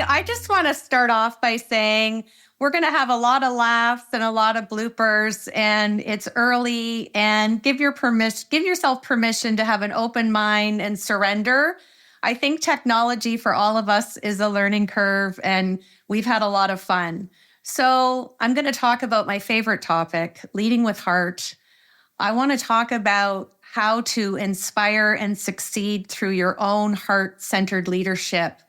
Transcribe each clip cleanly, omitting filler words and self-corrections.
I just want to start off by saying we're going to have a lot of laughs and a lot of bloopers, and it's early, and give yourself permission to have an open mind and surrender. I think technology for all of us is a learning curve, and we've had a lot of fun. So I'm going to talk about my favorite topic, leading with heart. I want to talk about how to inspire and succeed through your own heart-centered leadership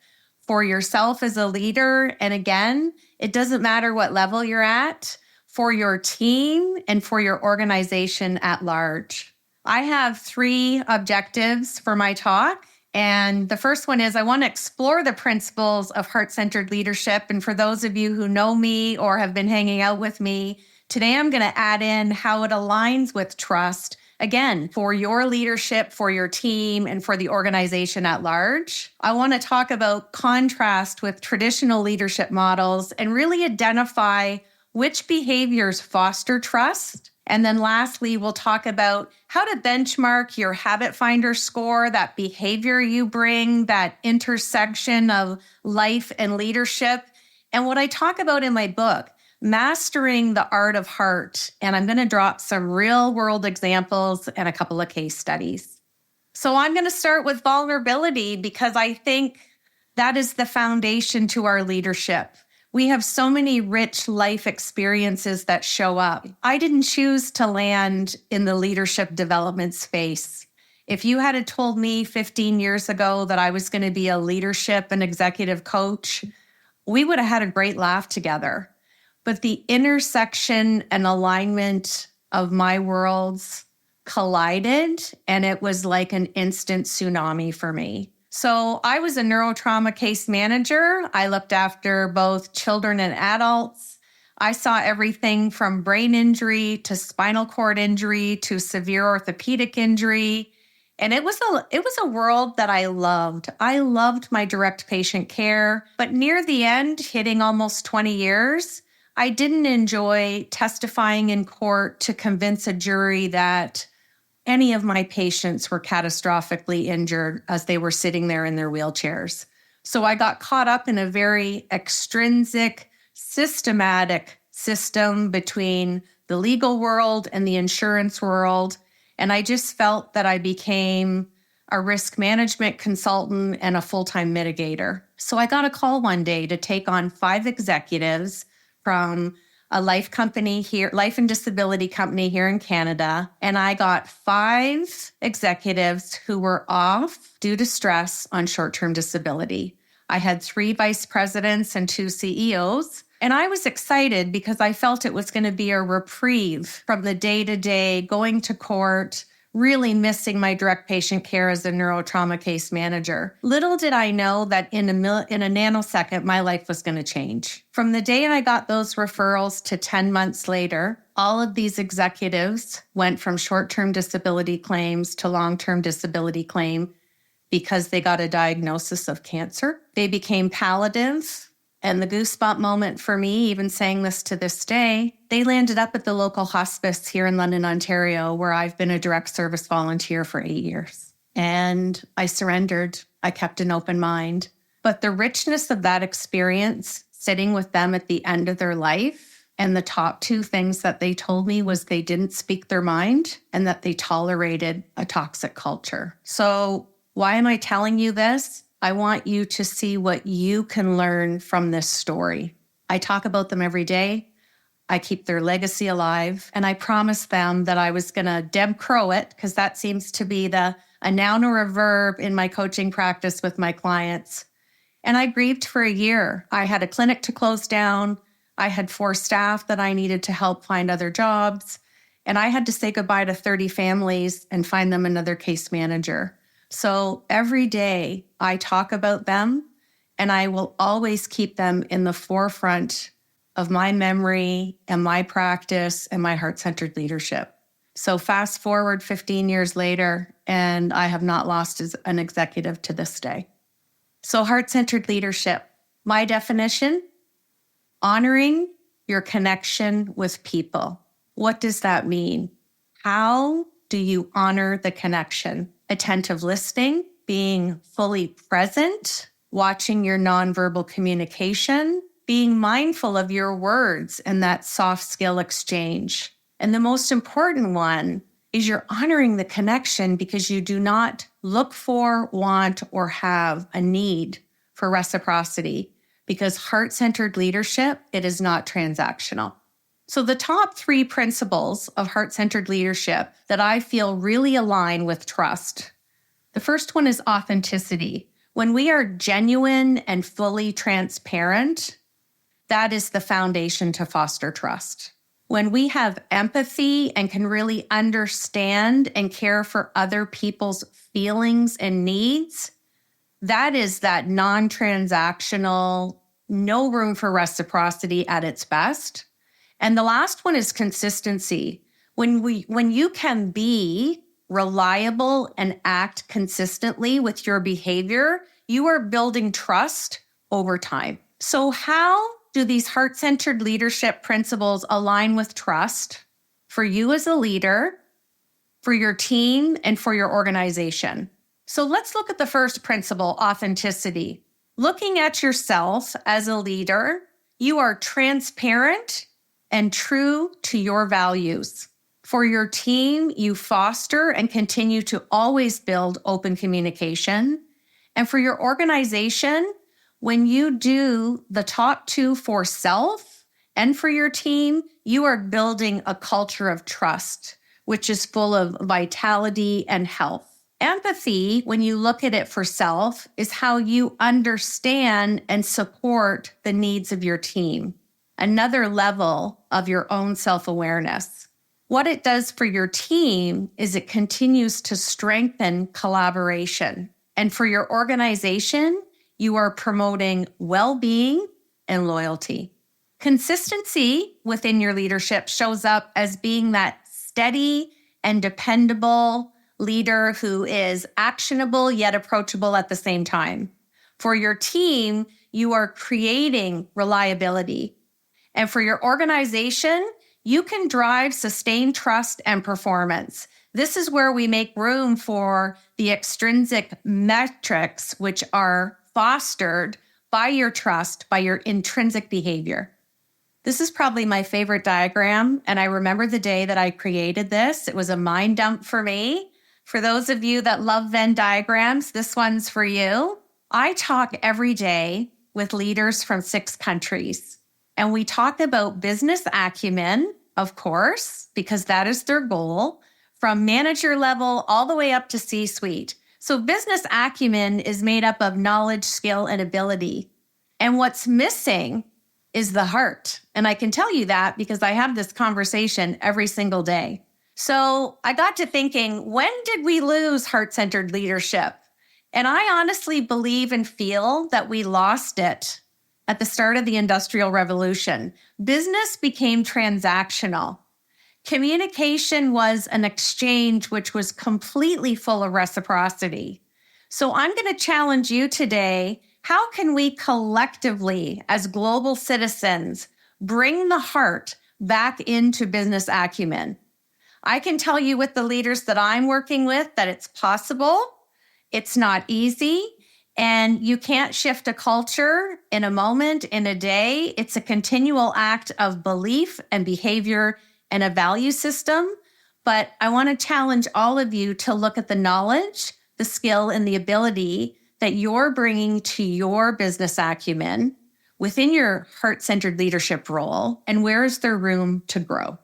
for yourself as a leader. And again, it doesn't matter what level you're at, for your team and for your organization at large. I have 3 objectives for my talk. And the first one is I want to explore the principles of heart-centered leadership. And for those of you who know me or have been hanging out with me, today I'm going to add in how it aligns with trust, again, for your leadership, for your team, and for the organization at large. I want to talk about contrast with traditional leadership models and really identify which behaviors foster trust. And then lastly, we'll talk about how to benchmark your habit finder score, that behavior you bring, that intersection of life and leadership. And what I talk about in my book, Mastering the Art of Heart. And I'm going to drop some real world examples and a couple of case studies. So I'm going to start with vulnerability because I think that is the foundation to our leadership. We have so many rich life experiences that show up. I didn't choose to land in the leadership development space. If you had told me 15 years ago that I was going to be a leadership and executive coach, we would have had a great laugh together. But the intersection and alignment of my worlds collided, and it was like an instant tsunami for me. So I was a neurotrauma case manager. I looked after both children and adults. I saw everything from brain injury to spinal cord injury to severe orthopedic injury. And it was a world that I loved. I loved my direct patient care. But near the end, hitting almost 20 years, I didn't enjoy testifying in court to convince a jury that any of my patients were catastrophically injured as they were sitting there in their wheelchairs. So I got caught up in a very extrinsic, systematic system between the legal world and the insurance world. And I just felt that I became a risk management consultant and a full-time mitigator. So I got a call one day to take on 5 executives from a life and disability company here in Canada. And I got 5 executives who were off due to stress on short-term disability. I had 3 vice presidents and 2 CEOs. And I was excited because I felt it was going to be a reprieve from the day-to-day going to court, really missing my direct patient care as a neurotrauma case manager. Little did I know that in a nanosecond, my life was going to change. From the day I got those referrals to 10 months later, all of these executives went from short-term disability claims to long-term disability claim because they got a diagnosis of cancer. They became palliative. And the goosebump moment for me, even saying this to this day, they landed up at the local hospice here in London, Ontario, where I've been a direct service volunteer for 8 years. And I surrendered. I kept an open mind. But the richness of that experience, sitting with them at the end of their life, and the top 2 things that they told me was they didn't speak their mind and that they tolerated a toxic culture. So why am I telling you this? I want you to see what you can learn from this story. I talk about them every day. I keep their legacy alive. And I promised them that I was going to Deb Crowe it, because that seems to be a noun or a verb in my coaching practice with my clients. And I grieved for a year. I had a clinic to close down. I had 4 staff that I needed to help find other jobs. And I had to say goodbye to 30 families and find them another case manager. So every day I talk about them, and I will always keep them in the forefront of my memory and my practice and my heart-centered leadership. So fast forward 15 years later, and I have not lost as an executive to this day. So heart-centered leadership, my definition, honoring your connection with people. What does that mean? How do you honor the connection? Attentive listening, being fully present watching your nonverbal communication, being mindful of your words and that soft skill exchange. And the most important one is you're honoring the connection because you do not look for, want, or have a need for reciprocity, because heart-centered leadership, it is not transactional. So the top 3 principles of heart-centered leadership that I feel really align with trust. The first one is authenticity. When we are genuine and fully transparent, that is the foundation to foster trust. When we have empathy and can really understand and care for other people's feelings and needs, that is that non-transactional, no room for reciprocity at its best. And the last one is consistency. When you can be reliable and act consistently with your behavior, you are building trust over time. So how do these heart-centered leadership principles align with trust for you as a leader, for your team, and for your organization? So let's look at the first principle, authenticity. Looking at yourself as a leader, you are transparent and true to your values. For your team, you foster and continue to always build open communication. And for your organization, when you do the top 2 for self and for your team, you are building a culture of trust, which is full of vitality and health. Empathy, when you look at it for self, is how you understand and support the needs of your team. Another level of your own self-awareness. What it does for your team is it continues to strengthen collaboration. And for your organization, you are promoting well-being and loyalty. Consistency within your leadership shows up as being that steady and dependable leader who is actionable yet approachable at the same time. For your team, you are creating reliability. And for your organization, you can drive sustained trust and performance. This is where we make room for the extrinsic metrics, which are fostered by your trust, by your intrinsic behavior. This is probably my favorite diagram, and I remember the day that I created this. It was a mind dump for me. For those of you that love Venn diagrams, this one's for you. I talk every day with leaders from 6 countries. And we talk about business acumen, of course, because that is their goal, from manager level all the way up to C-suite. So business acumen is made up of knowledge, skill, and ability. And what's missing is the heart. And I can tell you that because I have this conversation every single day. So I got to thinking, when did we lose heart-centered leadership? And I honestly believe and feel that we lost it at the start of the Industrial Revolution. Business became transactional. Communication was an exchange which was completely full of reciprocity. So I'm going to challenge you today. How can we collectively, as global citizens, bring the heart back into business acumen? I can tell you with the leaders that I'm working with that it's possible. It's not easy. And you can't shift a culture in a moment, in a day. It's a continual act of belief and behavior and a value system. But I want to challenge all of you to look at the knowledge, the skill, and the ability that you're bringing to your business acumen within your heart-centered leadership role, and where is there room to grow?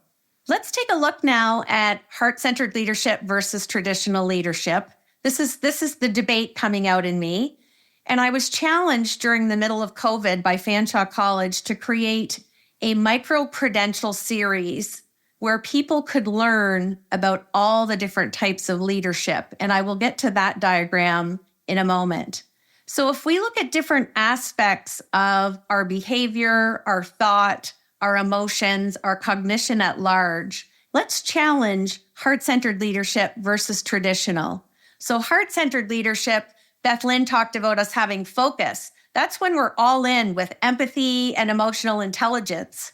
Let's take a look now at heart-centered leadership versus traditional leadership. This is the debate coming out in me. And I was challenged during the middle of COVID by Fanshawe College to create a micro-credential series where people could learn about all the different types of leadership. And I will get to that diagram in a moment. So if we look at different aspects of our behavior, our thought, our emotions, our cognition at large, let's challenge heart-centered leadership versus traditional. So heart-centered leadership, Beth Lynn talked about us having focus. That's when we're all in with empathy and emotional intelligence.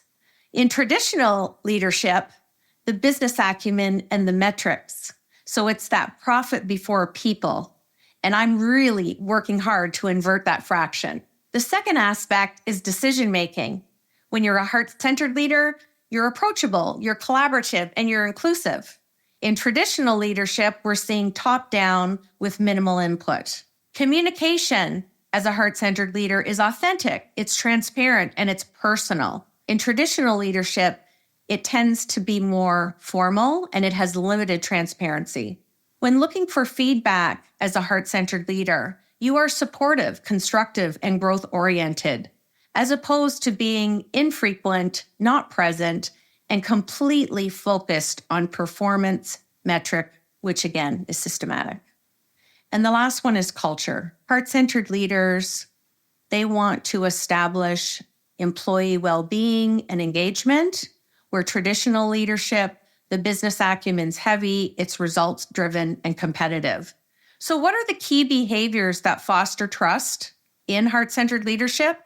In traditional leadership, the business acumen and the metrics. So it's that profit before people. And I'm really working hard to invert that fraction. The second aspect is decision-making. When you're a heart-centered leader, you're approachable, you're collaborative, and you're inclusive. In traditional leadership, we're seeing top-down with minimal input. Communication as a heart-centered leader is authentic, it's transparent, and it's personal. In traditional leadership, it tends to be more formal and it has limited transparency. When looking for feedback as a heart-centered leader, you are supportive, constructive, and growth-oriented, as opposed to being infrequent, not present, and completely focused on performance metric, which again is systematic. And the last one is culture. Heart-centered leaders, they want to establish employee well-being and engagement, where traditional leadership, the business acumen's heavy, it's results-driven and competitive. So what are the key behaviors that foster trust in heart-centered leadership?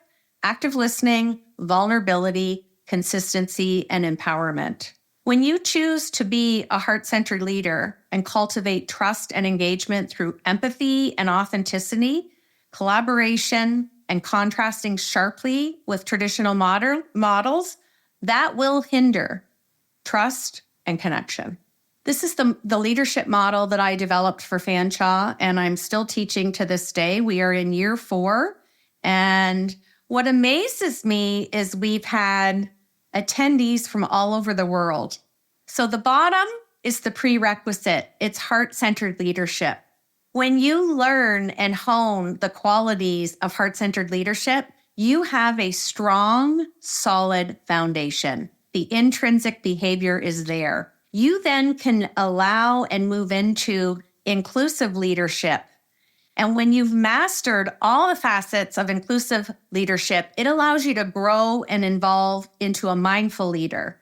Active listening, vulnerability, consistency, and empowerment. When you choose to be a heart-centered leader and cultivate trust and engagement through empathy and authenticity, collaboration, and contrasting sharply with traditional modern models, that will hinder trust and connection. This is the leadership model that I developed for Fanshawe, and I'm still teaching to this day. We are in year 4, and what amazes me is we've had attendees from all over the world. So the bottom is the prerequisite. It's heart-centered leadership. When you learn and hone the qualities of heart-centered leadership, you have a strong, solid foundation. The intrinsic behavior is there. You then can allow and move into inclusive leadership. And when you've mastered all the facets of inclusive leadership, it allows you to grow and evolve into a mindful leader.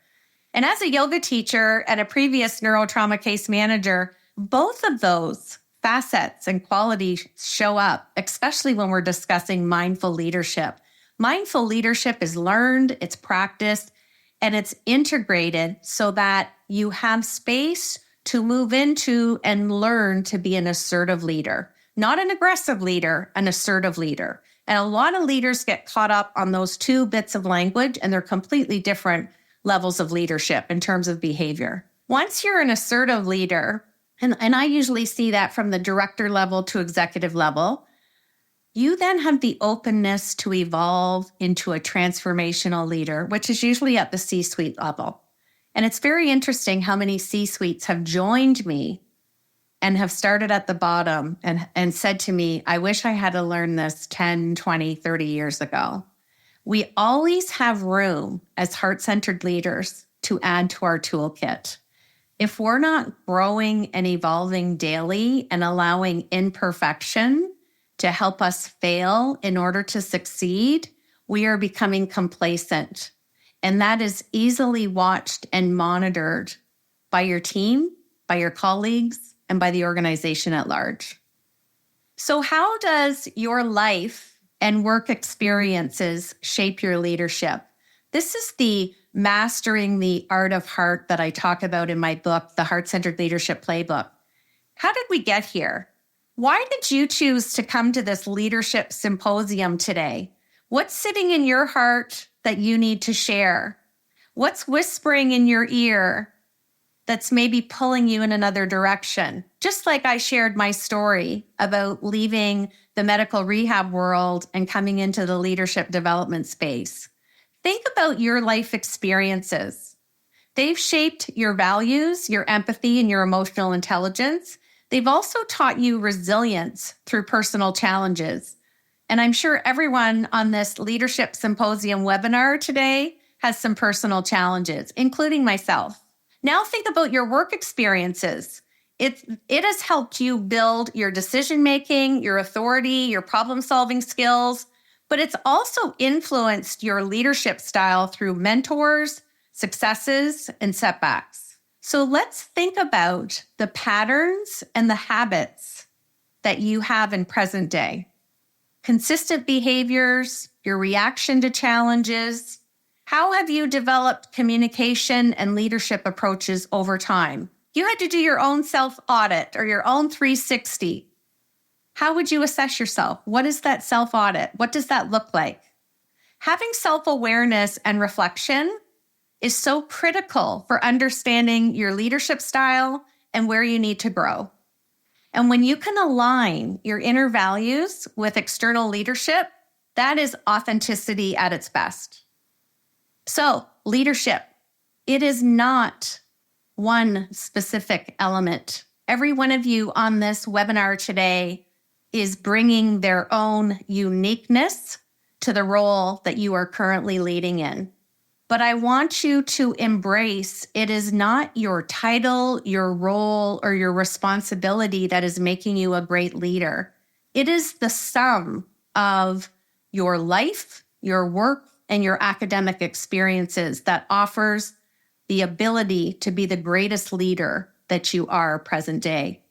And as a yoga teacher and a previous neurotrauma case manager, both of those facets and qualities show up, especially when we're discussing mindful leadership. Mindful leadership is learned, it's practiced, and it's integrated so that you have space to move into and learn to be an assertive leader. Not an aggressive leader, an assertive leader. And a lot of leaders get caught up on those two bits of language, and they're completely different levels of leadership in terms of behavior. Once you're an assertive leader, and I usually see that from the director level to executive level, you then have the openness to evolve into a transformational leader, which is usually at the C-suite level. And it's very interesting how many C-suites have joined me and have started at the bottom and said to me, I wish I had to learn this 10, 20, 30 years ago. We always have room as heart-centered leaders to add to our toolkit. If we're not growing and evolving daily and allowing imperfection to help us fail in order to succeed, we are becoming complacent. And that is easily watched and monitored by your team, by your colleagues, and by the organization at large. So how does your life and work experiences shape your leadership? This is the mastering the art of heart that I talk about in my book, The Heart-Centered Leadership Playbook. How did we get here? Why did you choose to come to this leadership symposium today? What's sitting in your heart that you need to share? What's whispering in your ear that's maybe pulling you in another direction? Just like I shared my story about leaving the medical rehab world and coming into the leadership development space. Think about your life experiences. They've shaped your values, your empathy, and your emotional intelligence. They've also taught you resilience through personal challenges. And I'm sure everyone on this Leadership Symposium webinar today has some personal challenges, including myself. Now think about your work experiences. It has helped you build your decision-making, your authority, your problem-solving skills, but it's also influenced your leadership style through mentors, successes, and setbacks. So let's think about the patterns and the habits that you have in present day. Consistent behaviors, your reaction to challenges. How have you developed communication and leadership approaches over time? You had to do your own self-audit or your own 360. How would you assess yourself? What is that self-audit? What does that look like? Having self-awareness and reflection is so critical for understanding your leadership style and where you need to grow. And when you can align your inner values with external leadership, that is authenticity at its best. So, leadership, it is not one specific element. Every one of you on this webinar today is bringing their own uniqueness to the role that you are currently leading in. But I want you to embrace it is not your title, your role, or your responsibility that is making you a great leader. It is the sum of your life, your work, and your academic experiences that offers the ability to be the greatest leader that you are present day.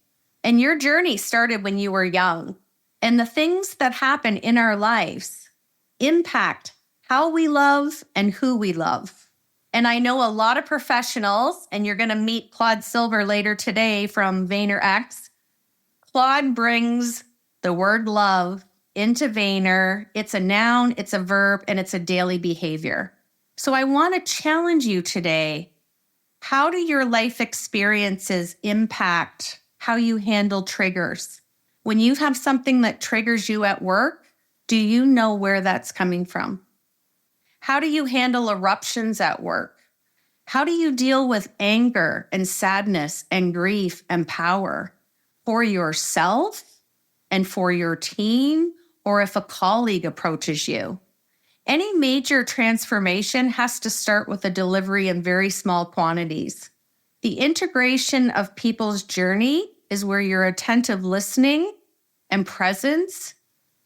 And your journey started when you were young. And the things that happen in our lives impact how we love and who we love. And I know a lot of professionals, and you're going to meet Claude Silver later today from VaynerX. Claude brings the word love into Vayner. It's a noun, it's a verb, and it's a daily behavior. So I want to challenge you today. How do your life experiences impact how you handle triggers? When you have something that triggers you at work, do you know where that's coming from? How do you handle eruptions at work? How do you deal with anger and sadness and grief and power for yourself and for your team, or if a colleague approaches you? Any major transformation has to start with a delivery in very small quantities. The integration of people's journey is where your attentive listening and presence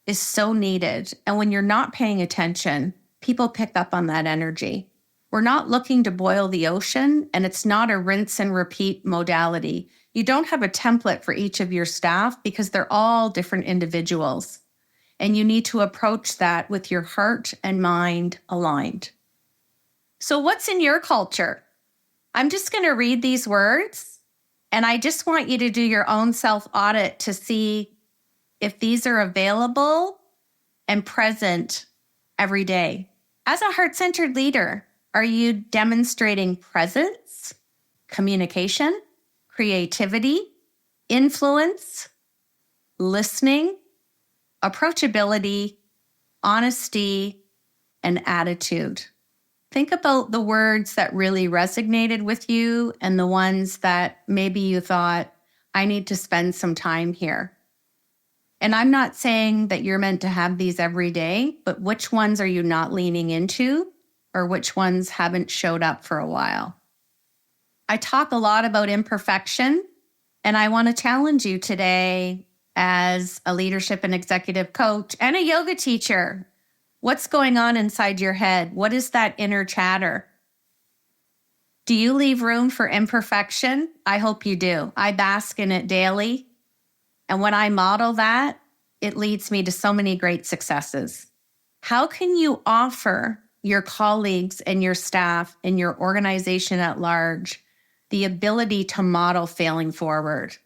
is so needed. And when you're not paying attention, people pick up on that energy. We're not looking to boil the ocean, and it's not a rinse and repeat modality. You don't have a template for each of your staff because they're all different individuals. And you need to approach that with your heart and mind aligned. So what's in your culture? I'm just going to read these words, and I just want you to do your own self-audit to see if these are available and present every day. As a heart-centered leader, are you demonstrating presence, communication, creativity, influence, listening, approachability, honesty, and attitude? Think about the words that really resonated with you and the ones that maybe you thought, I need to spend some time here. And I'm not saying that you're meant to have these every day, but which ones are you not leaning into, or which ones haven't showed up for a while? I talk a lot about imperfection, and I want to challenge you today as a leadership and executive coach and a yoga teacher. What's going on inside your head? What is that inner chatter? Do you leave room for imperfection? I hope you do. I bask in it daily. And when I model that, it leads me to so many great successes. How can you offer your colleagues and your staff and your organization at large the ability to model failing forward?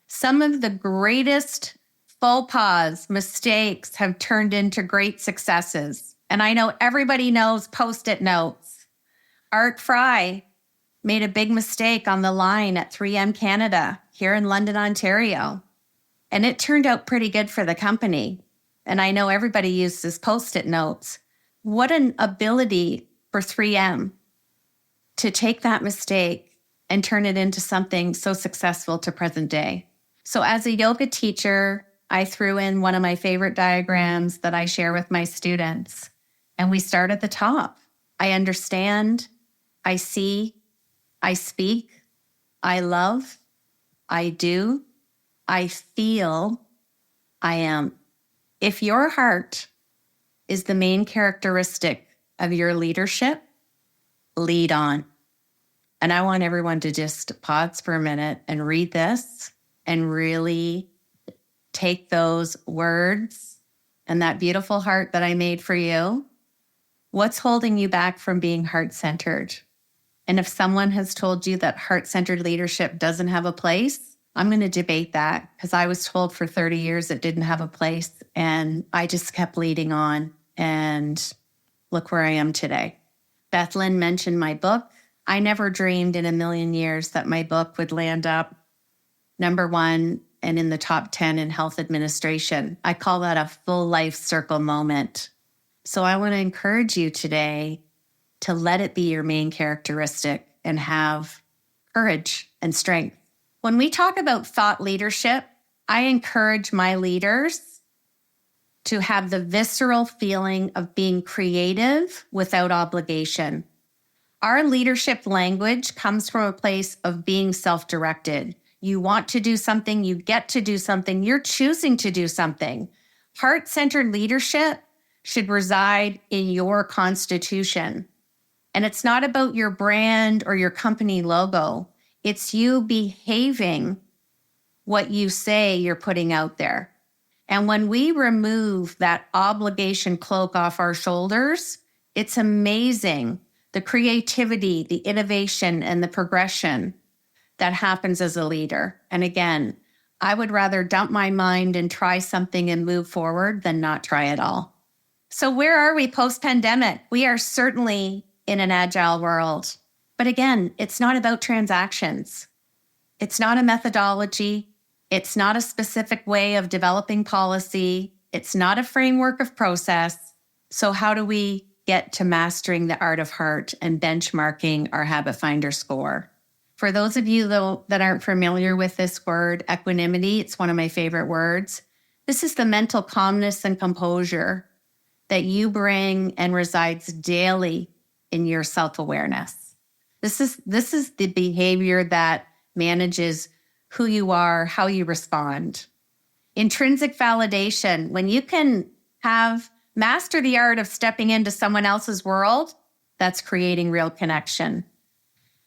Some of the greatest faux pas, mistakes have turned into great successes. And I know everybody knows Post-it notes. Art Fry made a big mistake on the line at 3M Canada here in London, Ontario. And it turned out pretty good for the company. And I know everybody uses Post-it notes. What an ability for 3M to take that mistake and turn it into something so successful to present day. So as a yoga teacher, I threw in one of my favorite diagrams that I share with my students. And we start at the top. I understand, I see, I speak, I love, I do, I feel, I am. If your heart is the main characteristic of your leadership, lead on. And I want everyone to just pause for a minute and read this and really take those words and that beautiful heart that I made for you. What's holding you back from being heart-centered? And if someone has told you that heart-centered leadership doesn't have a place, I'm going to debate that because I was told for 30 years it didn't have a place, and I just kept leading on, and look where I am today. Beth Lynn mentioned my book. I never dreamed in a million years that my book would land up number 1 and in the top 10 in health administration. I call that a full life circle moment. So I want to encourage you today to let it be your main characteristic and have courage and strength. When we talk about thought leadership, I encourage my leaders to have the visceral feeling of being creative without obligation. Our leadership language comes from a place of being self-directed. You want to do something, you get to do something, you're choosing to do something. Heart-centered leadership should reside in your constitution. And it's not about your brand or your company logo. It's you behaving what you say you're putting out there. And when we remove that obligation cloak off our shoulders, it's amazing the creativity, the innovation, and the progression that happens as a leader. And again, I would rather dump my mind and try something and move forward than not try at all. So where are we post-pandemic? We are certainly in an agile world. But again, it's not about transactions. It's not a methodology. It's not a specific way of developing policy. It's not a framework of process. So how do we get to mastering the art of heart and benchmarking our Habit Finder score? For those of you, though, that aren't familiar with this word, equanimity, it's one of my favorite words. This is the mental calmness and composure that you bring and resides daily in your self-awareness. This is the behavior that manages who you are, how you respond. Intrinsic validation, when you can master the art of stepping into someone else's world, that's creating real connection.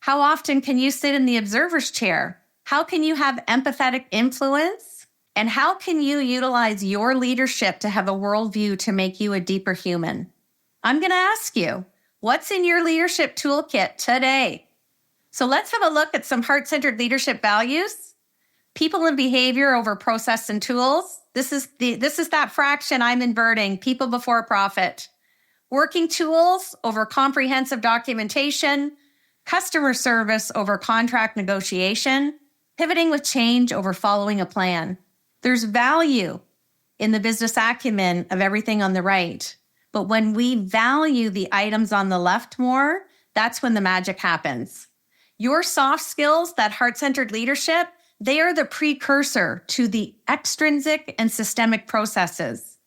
How often can you sit in the observer's chair? How can you have empathetic influence? And how can you utilize your leadership to have a worldview to make you a deeper human? I'm going to ask you, what's in your leadership toolkit today? So let's have a look at some heart-centered leadership values. People and behavior over process and tools. This is that fraction I'm inverting, people before profit. Working tools over comprehensive documentation. Customer service over contract negotiation. Pivoting with change over following a plan. There's value in the business acumen of everything on the right. But when we value the items on the left more, that's when the magic happens. Your soft skills, that heart-centered leadership, they are the precursor to the extrinsic and systemic processes.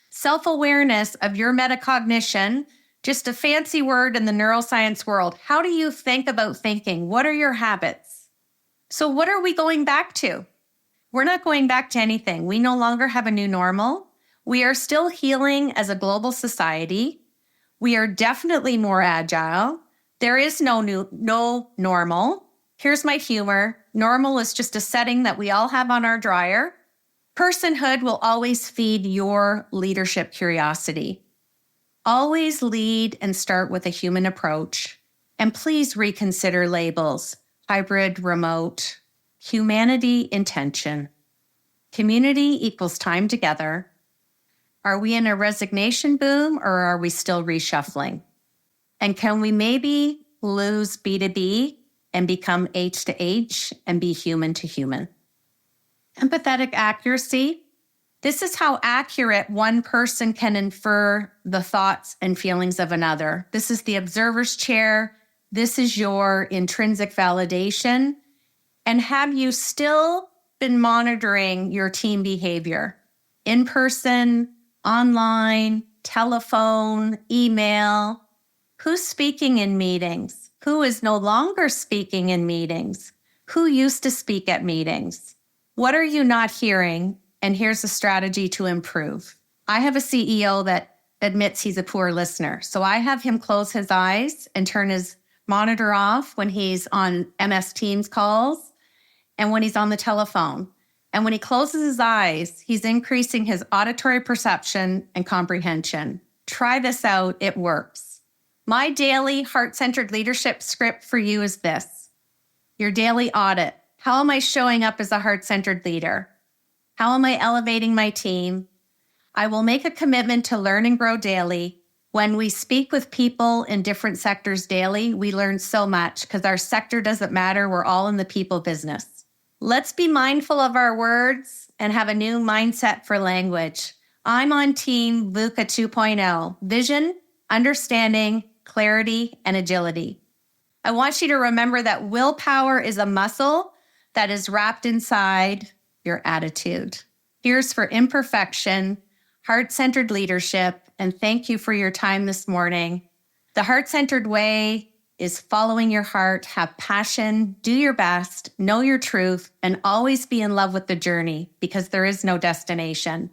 Self-awareness of your metacognition, just a fancy word in the neuroscience world. How do you think about thinking? What are your habits? So what are we going back to? We're not going back to anything. We no longer have a new normal. We are still healing as a global society. We are definitely more agile. There is no normal. Here's my humor. Normal is just a setting that we all have on our dryer. Personhood will always feed your leadership curiosity. Always lead and start with a human approach. And please reconsider labels: hybrid, remote, humanity, intention. Community equals time together. Are we in a resignation boom or are we still reshuffling? And can we maybe lose B to B and become H to H and be human to human? Empathetic accuracy. This is how accurate one person can infer the thoughts and feelings of another. This is the observer's chair. This is your intrinsic validation. And have you still been monitoring your team behavior? In person, online, telephone, email. Who's speaking in meetings? Who is no longer speaking in meetings? Who used to speak at meetings? What are you not hearing? And here's a strategy to improve. I have a CEO that admits he's a poor listener. So I have him close his eyes and turn his monitor off when he's on MS Teams calls and when he's on the telephone. And when he closes his eyes, he's increasing his auditory perception and comprehension. Try this out. It works. My daily heart-centered leadership script for you is this. Your daily audit. How am I showing up as a heart-centered leader? How am I elevating my team? I will make a commitment to learn and grow daily. When we speak with people in different sectors daily, we learn so much because our sector doesn't matter. We're all in the people business. Let's be mindful of our words and have a new mindset for language. I'm on team VUCA 2.0, vision, understanding, clarity, and agility. I want you to remember that willpower is a muscle that is wrapped inside your attitude. Here's for imperfection, heart-centered leadership, and thank you for your time this morning. The heart-centered way is following your heart, have passion, do your best, know your truth, and always be in love with the journey because there is no destination.